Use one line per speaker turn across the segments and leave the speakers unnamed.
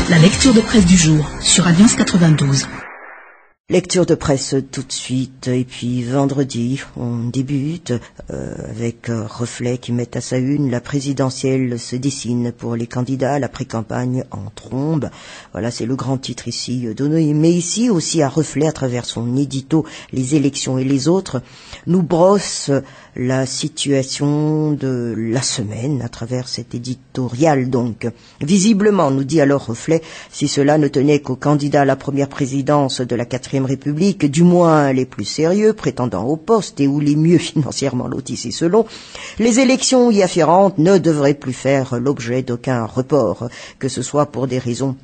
La lecture de presse du jour sur Alliance 92.
Lecture de presse tout de suite, et puis vendredi, on débute avec Reflet qui met à sa une: la présidentielle se dessine pour les candidats à la pré-campagne en trombe. Voilà, c'est le grand titre ici donné. Mais ici aussi à Reflet, à travers son édito Les élections et les autres, nous brosse la situation de la semaine à travers cet éditorial. Donc, visiblement, nous dit alors Reflet, si cela ne tenait qu'aux candidats à la première présidence de la 4e République, du moins les plus sérieux, prétendant au poste et ou les mieux financièrement lotis selon, les élections y afférentes ne devraient plus faire l'objet d'aucun report, que ce soit pour des raisons,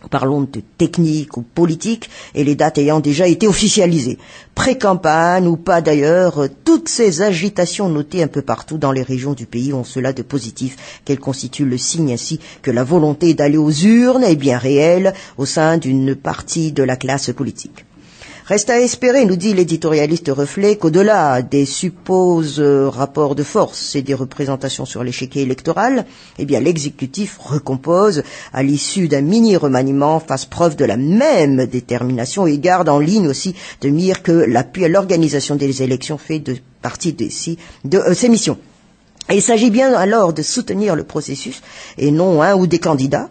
parlons de technique ou politique, et les dates ayant déjà été officialisées. Pré-campagne ou pas d'ailleurs, toutes ces agitations notées un peu partout dans les régions du pays ont cela de positif, qu'elles constituent le signe ainsi que la volonté d'aller aux urnes est bien réelle au sein d'une partie de la classe politique. Reste à espérer, nous dit l'éditorialiste Reflet, qu'au-delà des supposés rapports de force et des représentations sur l'échiquier électoral, eh bien l'exécutif recompose à l'issue d'un mini-remaniement, fasse preuve de la même détermination et garde en ligne aussi de mire que l'appui à l'organisation des élections fait partie de ses missions. Et il s'agit bien alors de soutenir le processus et non un ou des candidats,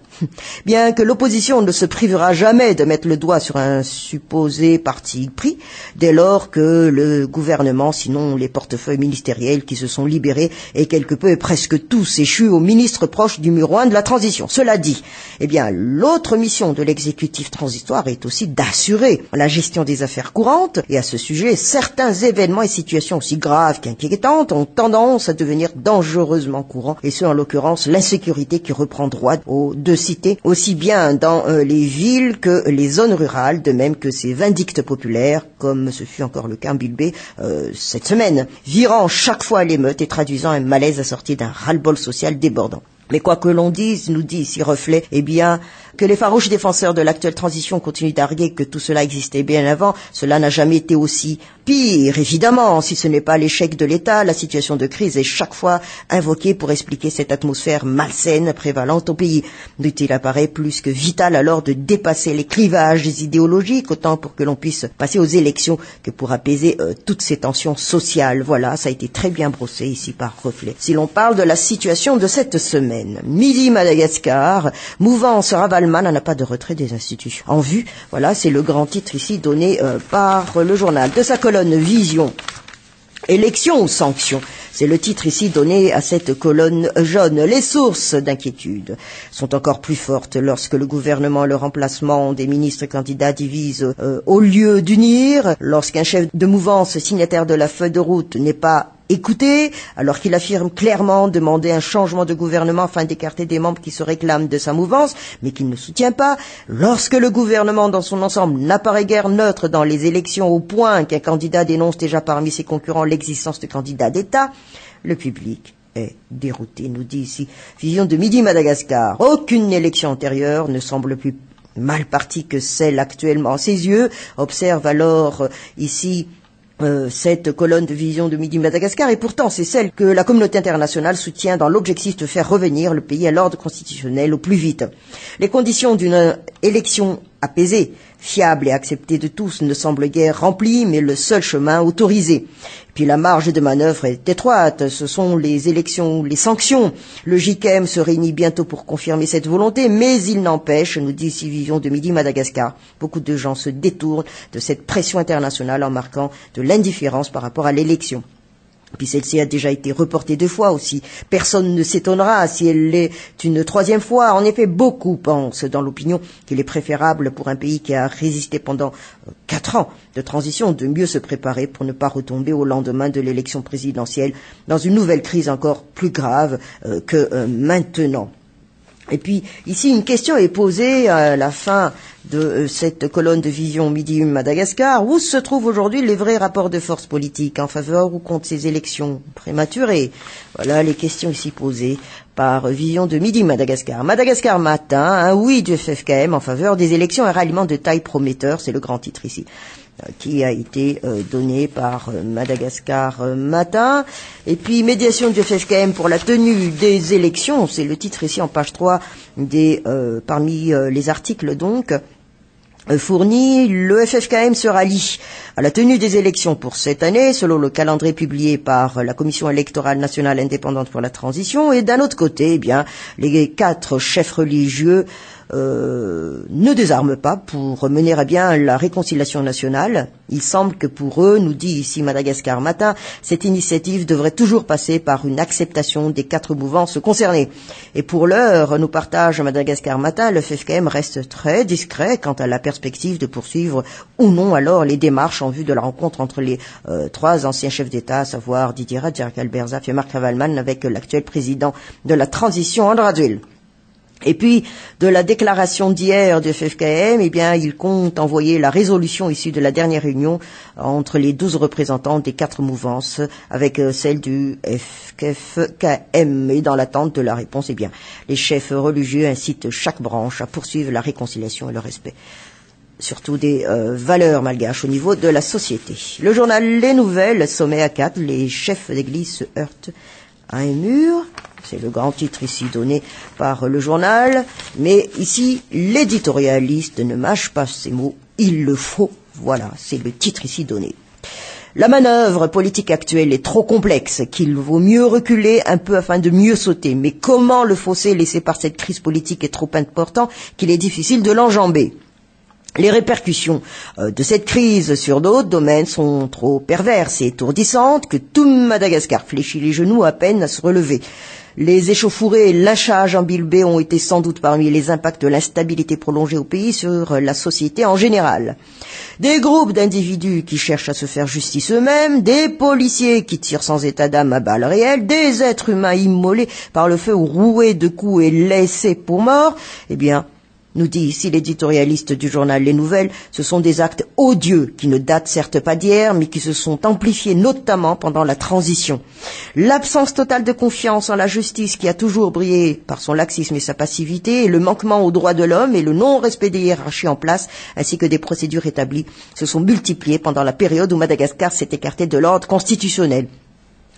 bien que l'opposition ne se privera jamais de mettre le doigt sur un supposé parti pris, dès lors que le gouvernement, sinon les portefeuilles ministériels qui se sont libérés et quelque peu et presque tous échus aux ministres proches du mur 1 de la transition. Cela dit, eh bien, l'autre mission de l'exécutif transitoire est aussi d'assurer la gestion des affaires courantes, et à ce sujet, certains événements et situations aussi graves qu'inquiétantes ont tendance à devenir dangereusement courants, et ce en l'occurrence l'insécurité qui reprend droit aux deux cités, aussi bien dans les villes que les zones rurales, de même que ces vindictes populaires, comme ce fut encore le cas en Bilbé cette semaine, virant chaque fois à l'émeute et traduisant un malaise assorti d'un ras-le-bol social débordant. Mais quoi que l'on dise, nous dit ici Reflet, eh bien, que les farouches défenseurs de l'actuelle transition continuent d'arguer que tout cela existait bien avant, cela n'a jamais été aussi pire, évidemment, si ce n'est pas l'échec de l'État, la situation de crise est chaque fois invoquée pour expliquer cette atmosphère malsaine prévalente au pays. Il apparaît plus que vital alors de dépasser les clivages idéologiques, autant pour que l'on puisse passer aux élections que pour apaiser toutes ces tensions sociales. Voilà, ça a été très bien brossé ici par Reflet. Si l'on parle de la situation de cette semaine, Midi Madagascar, mouvance ravalement, n'en a pas de retrait des institutions en vue. Voilà, c'est le grand titre ici donné par le journal. De sa colonne Vision, élections ou sanctions, c'est le titre ici donné à cette colonne jaune. Les sources d'inquiétude sont encore plus fortes lorsque le gouvernement et le remplacement des ministres candidats divisent au lieu d'unir, lorsqu'un chef de mouvance signataire de la feuille de route n'est pas écoutez, alors qu'il affirme clairement demander un changement de gouvernement afin d'écarter des membres qui se réclament de sa mouvance, mais qu'il ne soutient pas, lorsque le gouvernement dans son ensemble n'apparaît guère neutre dans les élections au point qu'un candidat dénonce déjà parmi ses concurrents l'existence de candidats d'État, le public est dérouté, nous dit ici Vision de Midi Madagascar. Aucune élection antérieure ne semble plus mal partie que celle actuellement à ses yeux, observe alors ici cette colonne de Vision de Midi Madagascar, et pourtant c'est celle que la communauté internationale soutient dans l'objectif de faire revenir le pays à l'ordre constitutionnel au plus vite. Les conditions d'une élection apaisée, fiable et acceptée de tous ne semblent guère remplies, mais le seul chemin autorisé. Puis la marge de manœuvre est étroite, ce sont les élections ou les sanctions. Le JKM se réunit bientôt pour confirmer cette volonté, mais il n'empêche, nous dit ici Vision de Midi Madagascar, beaucoup de gens se détournent de cette pression internationale en marquant de l'indifférence par rapport à l'élection. Puis celle-ci a déjà été reportée 2 fois aussi. Personne ne s'étonnera si elle l'est une 3e fois. En effet, beaucoup pensent dans l'opinion qu'il est préférable pour un pays qui a résisté pendant 4 ans de transition de mieux se préparer pour ne pas retomber au lendemain de l'élection présidentielle dans une nouvelle crise encore plus grave que maintenant. Et puis, ici, une question est posée à la fin de cette colonne de Vision Midi Madagascar. Où se trouvent aujourd'hui les vrais rapports de force politique en faveur ou contre ces élections prématurées? Voilà les questions ici posées par Vision de Midi Madagascar. Madagascar Matin, un oui du FFKM en faveur des élections, un ralliement de taille prometteur, c'est le grand titre ici. qui a été donné par Madagascar Matin. Et puis médiation du FFKM pour la tenue des élections, c'est le titre ici en page 3 parmi les articles donc fournis. Le FFKM se rallie à la tenue des élections pour cette année, selon le calendrier publié par la Commission électorale nationale indépendante pour la transition. Et d'un autre côté, eh bien, les 4 chefs religieux ne désarment pas pour mener à bien la réconciliation nationale. Il semble que pour eux, nous dit ici Madagascar Matin, cette initiative devrait toujours passer par une acceptation des 4 mouvances concernées. Et pour l'heure, nous partage Madagascar Matin, le FFKM reste très discret quant à la perspective de poursuivre ou non alors les démarches en vue de la rencontre entre les 3 anciens chefs d'État, à savoir Didier Rajac, Albert Zaf et Marc Ravalman, avec l'actuel président de la transition, André Rajoelina. Et puis, de la déclaration d'hier du FFKM, eh bien, il compte envoyer la résolution issue de la dernière réunion entre les 12 représentants des 4 mouvances avec celle du FFKM. Et dans l'attente de la réponse, eh bien, les chefs religieux incitent chaque branche à poursuivre la réconciliation et le respect, surtout des valeurs malgaches au niveau de la société. Le journal Les Nouvelles, sommet à 4, les chefs d'église se heurtent à un mur. C'est le grand titre ici donné par le journal. Mais ici, l'éditorialiste ne mâche pas ses mots. Il le faut. Voilà, c'est le titre ici donné. La manœuvre politique actuelle est trop complexe, qu'il vaut mieux reculer un peu afin de mieux sauter. Mais comment le fossé laissé par cette crise politique est trop important qu'il est difficile de l'enjamber. Les répercussions de cette crise sur d'autres domaines sont trop perverses et étourdissantes que tout Madagascar fléchit les genoux à peine à se relever. Les échauffourées et lynchages en Bilbé ont été sans doute parmi les impacts de l'instabilité prolongée au pays sur la société en général. Des groupes d'individus qui cherchent à se faire justice eux-mêmes, des policiers qui tirent sans état d'âme à balles réelles, des êtres humains immolés par le feu ou roués de coups et laissés pour morts, eh bien, nous dit ici l'éditorialiste du journal Les Nouvelles, ce sont des actes odieux qui ne datent certes pas d'hier, mais qui se sont amplifiés notamment pendant la transition. L'absence totale de confiance en la justice qui a toujours brillé par son laxisme et sa passivité, et le manquement aux droits de l'homme et le non-respect des hiérarchies en place, ainsi que des procédures établies, se sont multipliés pendant la période où Madagascar s'est écarté de l'ordre constitutionnel.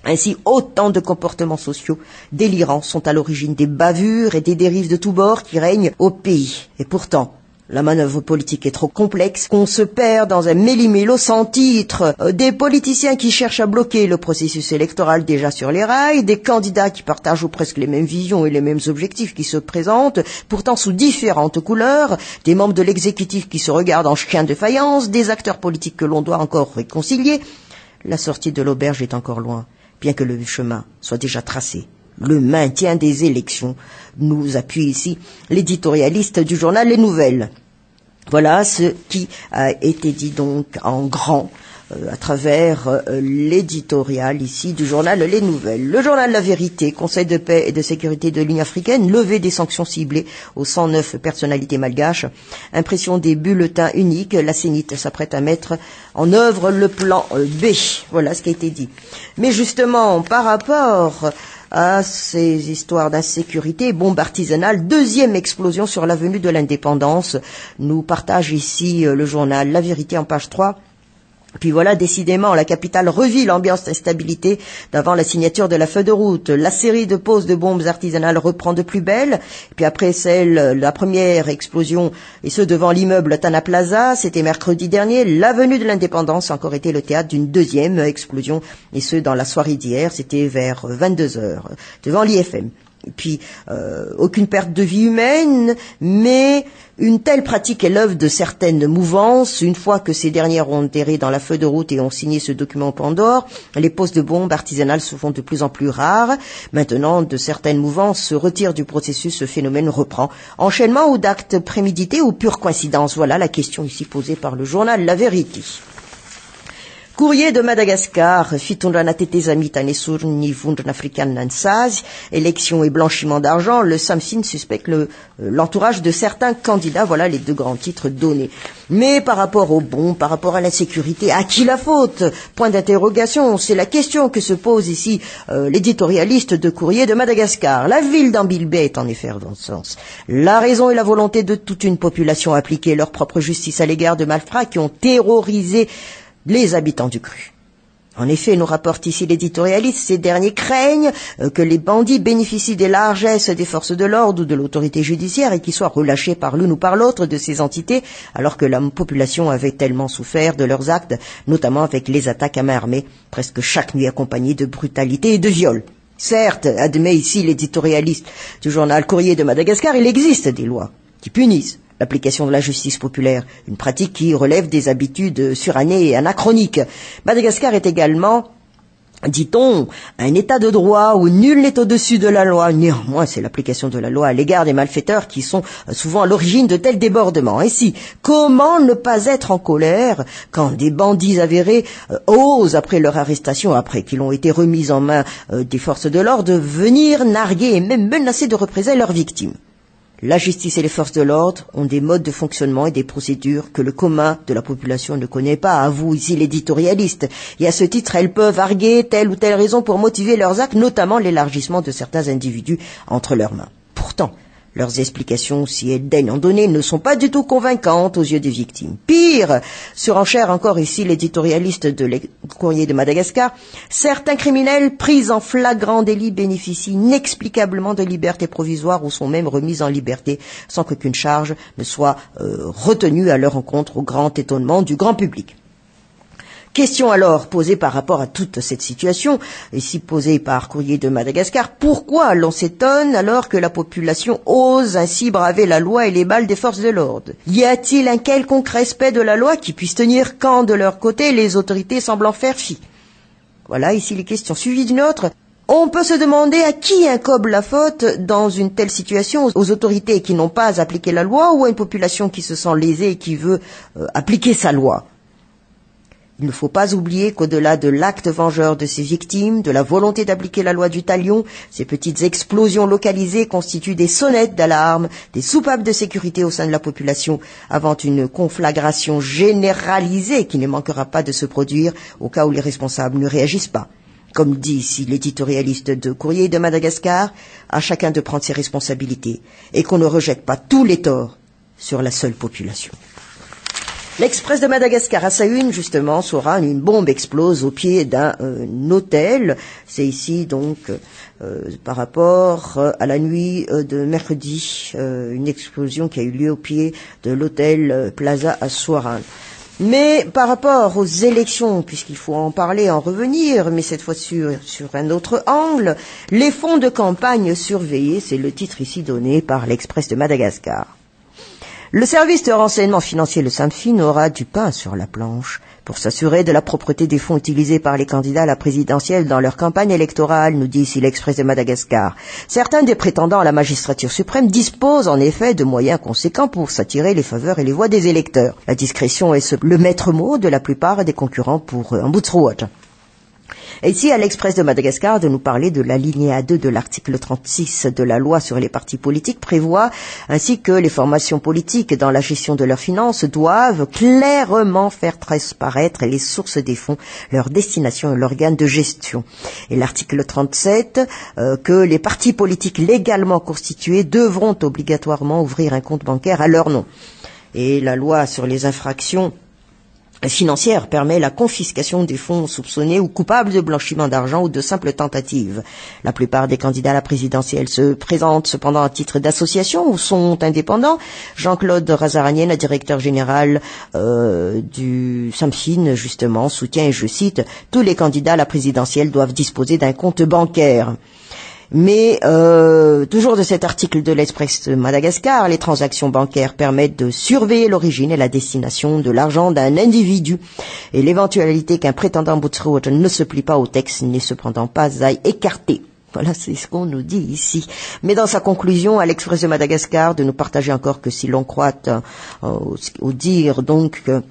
Ainsi, autant de comportements sociaux délirants sont à l'origine des bavures et des dérives de tous bords qui règnent au pays. Et pourtant, la manœuvre politique est trop complexe, qu'on se perd dans un méli-mélo sans titre. Des politiciens qui cherchent à bloquer le processus électoral déjà sur les rails, des candidats qui partagent ou presque les mêmes visions et les mêmes objectifs qui se présentent, pourtant sous différentes couleurs, des membres de l'exécutif qui se regardent en chiens de faïence, des acteurs politiques que l'on doit encore réconcilier. La sortie de l'auberge est encore loin, bien que le chemin soit déjà tracé. Le maintien des élections, nous appuie ici l'éditorialiste du journal Les Nouvelles. Voilà ce qui a été dit donc en grand à travers l'éditorial ici du journal Les Nouvelles. Le journal La Vérité, Conseil de paix et de sécurité de l'Union africaine, levée des sanctions ciblées aux 109 personnalités malgaches, impression des bulletins uniques, la CENIT s'apprête à mettre en œuvre le plan B. Voilà ce qui a été dit. Mais justement, par rapport à ces histoires d'insécurité, bombe artisanale, deuxième explosion sur l'avenue de l'Indépendance, nous partage ici le journal La Vérité en page 3. Puis voilà, décidément, la capitale revit l'ambiance d'instabilité d'avant la signature de la feuille de route. La série de poses de bombes artisanales reprend de plus belle. Et puis après la première explosion, et ce devant l'immeuble Tana Plaza, c'était mercredi dernier. L'avenue de l'Indépendance a encore été le théâtre d'une deuxième explosion, et ce dans la soirée d'hier, c'était vers 22h, devant l'IFM. Et puis, aucune perte de vie humaine, mais une telle pratique est l'œuvre de certaines mouvances. Une fois que ces dernières ont enterré dans la feuille de route et ont signé ce document Pandore, les poses de bombes artisanales se font de plus en plus rares. Maintenant, de certaines mouvances se retirent du processus, ce phénomène reprend. Enchaînement ou d'actes prémédités ou pure coïncidence? Voilà la question ici posée par le journal La Vérité. Courrier de Madagascar, fitondrana tetezami tany esoriny vondrona africaine Nansaz, élection et blanchiment d'argent, le Samsin suspecte l'entourage de certains candidats, voilà les deux grands titres donnés. Mais par rapport au bon, par rapport à la sécurité, à qui la faute? Point d'interrogation, c'est la question que se pose ici l'éditorialiste de Courrier de Madagascar. La ville d'Ambilbay est en effet dans ce sens. La raison et la volonté de toute une population à appliquer leur propre justice à l'égard de malfrats qui ont terrorisé les habitants du cru. En effet, nous rapporte ici l'éditorialiste, ces derniers craignent que les bandits bénéficient des largesses des forces de l'ordre ou de l'autorité judiciaire et qu'ils soient relâchés par l'une ou par l'autre de ces entités, alors que la population avait tellement souffert de leurs actes, notamment avec les attaques à main armée, presque chaque nuit accompagnées de brutalité et de viol. Certes, admet ici l'éditorialiste du journal Courrier de Madagascar, il existe des lois qui punissent l'application de la justice populaire, une pratique qui relève des habitudes surannées et anachroniques. Madagascar est également, dit-on, un état de droit où nul n'est au-dessus de la loi. Néanmoins, c'est l'application de la loi à l'égard des malfaiteurs qui sont souvent à l'origine de tels débordements. Ainsi, comment ne pas être en colère quand des bandits avérés osent, après leur arrestation, après qu'ils ont été remis en main des forces de l'ordre, venir narguer et même menacer de représailles leurs victimes? La justice et les forces de l'ordre ont des modes de fonctionnement et des procédures que le commun de la population ne connaît pas. À vous, ici, l'éditorialiste. Et à ce titre, elles peuvent arguer telle ou telle raison pour motiver leurs actes, notamment l'élargissement de certains individus entre leurs mains. Pourtant, leurs explications, si elles daignent en donner, ne sont pas du tout convaincantes aux yeux des victimes. Pire, surenchère encore ici l'éditorialiste de Courrier de Madagascar, certains criminels pris en flagrant délit bénéficient inexplicablement de liberté provisoire ou sont même remis en liberté sans qu'aucune charge ne soit retenue à leur encontre, au grand étonnement du grand public. Question alors posée par rapport à toute cette situation, ici posée par Courrier de Madagascar, pourquoi l'on s'étonne alors que la population ose ainsi braver la loi et les balles des forces de l'ordre? Y a-t-il un quelconque respect de la loi qui puisse tenir quand de leur côté les autorités semblent en faire fi? Voilà ici les questions suivies d'une autre. On peut se demander à qui incombe la faute dans une telle situation, aux autorités qui n'ont pas appliqué la loi ou à une population qui se sent lésée et qui veut appliquer sa loi? Il ne faut pas oublier qu'au-delà de l'acte vengeur de ces victimes, de la volonté d'appliquer la loi du talion, ces petites explosions localisées constituent des sonnettes d'alarme, des soupapes de sécurité au sein de la population, avant une conflagration généralisée qui ne manquera pas de se produire au cas où les responsables ne réagissent pas. Comme dit ici l'éditorialiste de Courrier de Madagascar, à chacun de prendre ses responsabilités et qu'on ne rejette pas tous les torts sur la seule population. L'Express de Madagascar, à sa une, justement, saura une bombe explose au pied d'un hôtel. C'est ici, donc, par rapport à la nuit de mercredi, une explosion qui a eu lieu au pied de l'hôtel Plaza à Soaran. Mais par rapport aux élections, puisqu'il faut en parler, en revenir, mais cette fois sur un autre angle, les fonds de campagne surveillés, c'est le titre ici donné par l'Express de Madagascar. Le service de renseignement financier, le SAMFIN, aura du pain sur la planche pour s'assurer de la propreté des fonds utilisés par les candidats à la présidentielle dans leur campagne électorale, nous dit ici l'Express de Madagascar. Certains des prétendants à la magistrature suprême disposent en effet de moyens conséquents pour s'attirer les faveurs et les voix des électeurs. La discrétion est le maître mot de la plupart des concurrents pour Ombudsroad. Et ici, à l'Express de Madagascar, de nous parler de l'alinéa 2 de l'article 36 de la loi sur les partis politiques prévoit ainsi que les formations politiques dans la gestion de leurs finances doivent clairement faire transparaître les sources des fonds, leur destination et l'organe de gestion. Et l'article 37, que les partis politiques légalement constitués devront obligatoirement ouvrir un compte bancaire à leur nom. Et la loi sur les infractions financière permet la confiscation des fonds soupçonnés ou coupables de blanchiment d'argent ou de simples tentatives. La plupart des candidats à la présidentielle se présentent cependant à titre d'association ou sont indépendants. Jean-Claude Razaranian, directeur général du SAMFIN, justement, soutient, et je cite, « Tous les candidats à la présidentielle doivent disposer d'un compte bancaire ». Mais toujours de cet article de l'Express de Madagascar, les transactions bancaires permettent de surveiller l'origine et la destination de l'argent d'un individu. Et l'éventualité qu'un prétendant Ombudsroad ne se plie pas au texte n'est cependant pas à écarter. Voilà, c'est ce qu'on nous dit ici. Mais dans sa conclusion, à l'Express de Madagascar, de nous partager encore que si l'on croit au dire donc que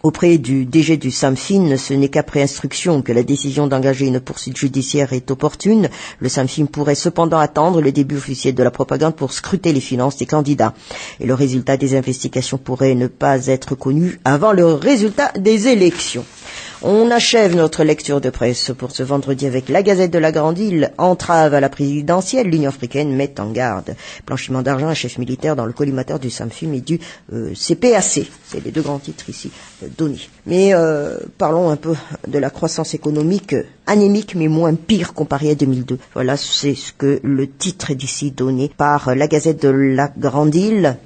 Auprès du DG du SAMFIN, ce n'est qu'après instruction que la décision d'engager une poursuite judiciaire est opportune. Le SAMFIN pourrait cependant attendre le début officiel de la propagande pour scruter les finances des candidats. Et le résultat des investigations pourrait ne pas être connu avant le résultat des élections. On achève notre lecture de presse pour ce vendredi avec la Gazette de la Grande Île. Entrave à la présidentielle, l'Union africaine met en garde. Blanchiment d'argent, un chef militaire dans le collimateur du SAMFIN et du CPAC. C'est les deux grands titres ici donnés. Mais parlons un peu de la croissance économique, anémique mais moins pire comparée à 2002. Voilà, c'est ce que le titre est d'ici donné par la Gazette de la Grande Île.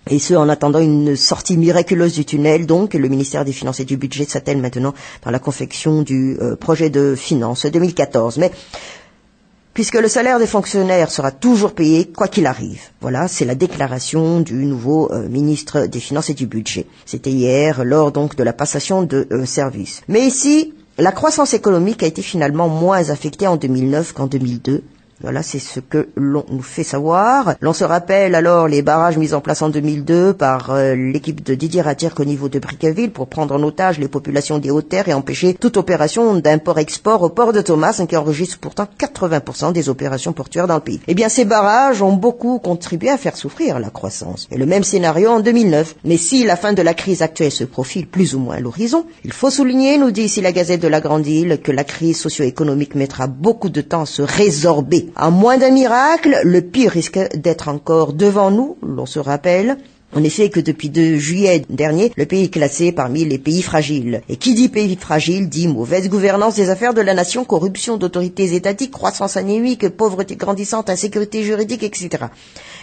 Et ce, en attendant une sortie miraculeuse du tunnel, donc, le ministère des Finances et du Budget s'attelle maintenant dans la confection du projet de finances 2014. Mais, puisque le salaire des fonctionnaires sera toujours payé, quoi qu'il arrive. Voilà, c'est la déclaration du nouveau ministre des Finances et du Budget. C'était hier, lors donc de la passation de service. Mais ici, la croissance économique a été finalement moins affectée en 2009 qu'en 2002. Voilà, c'est ce que l'on nous fait savoir. L'on se rappelle alors les barrages mis en place en 2002 par l'équipe de Didier Ratirk au niveau de Brickeville pour prendre en otage les populations des Hautes-Terres et empêcher toute opération d'import-export au port de Thomas, qui enregistre pourtant 80% des opérations portuaires dans le pays. Eh bien, ces barrages ont beaucoup contribué à faire souffrir la croissance. Et le même scénario en 2009. Mais si la fin de la crise actuelle se profile plus ou moins à l'horizon, il faut souligner, nous dit ici la Gazette de la Grande Île, que la crise socio-économique mettra beaucoup de temps à se résorber. À moins d'un miracle, le pire risque d'être encore devant nous, l'on se rappelle. En effet, que depuis 2 juillet dernier, le pays est classé parmi les pays fragiles. Et qui dit pays fragile dit mauvaise gouvernance des affaires de la nation, corruption d'autorités étatiques, croissance anémique, pauvreté grandissante, insécurité juridique, etc.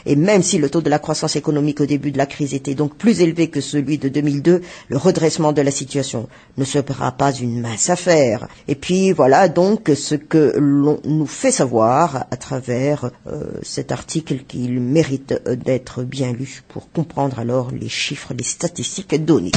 Et même si le taux de la croissance économique au début de la crise était donc plus élevé que celui de 2002, le redressement de la situation ne sera pas une mince affaire. Et puis voilà donc ce que l'on nous fait savoir à travers cet article qu'il mérite d'être bien lu pour comprendre alors les chiffres, les statistiques données.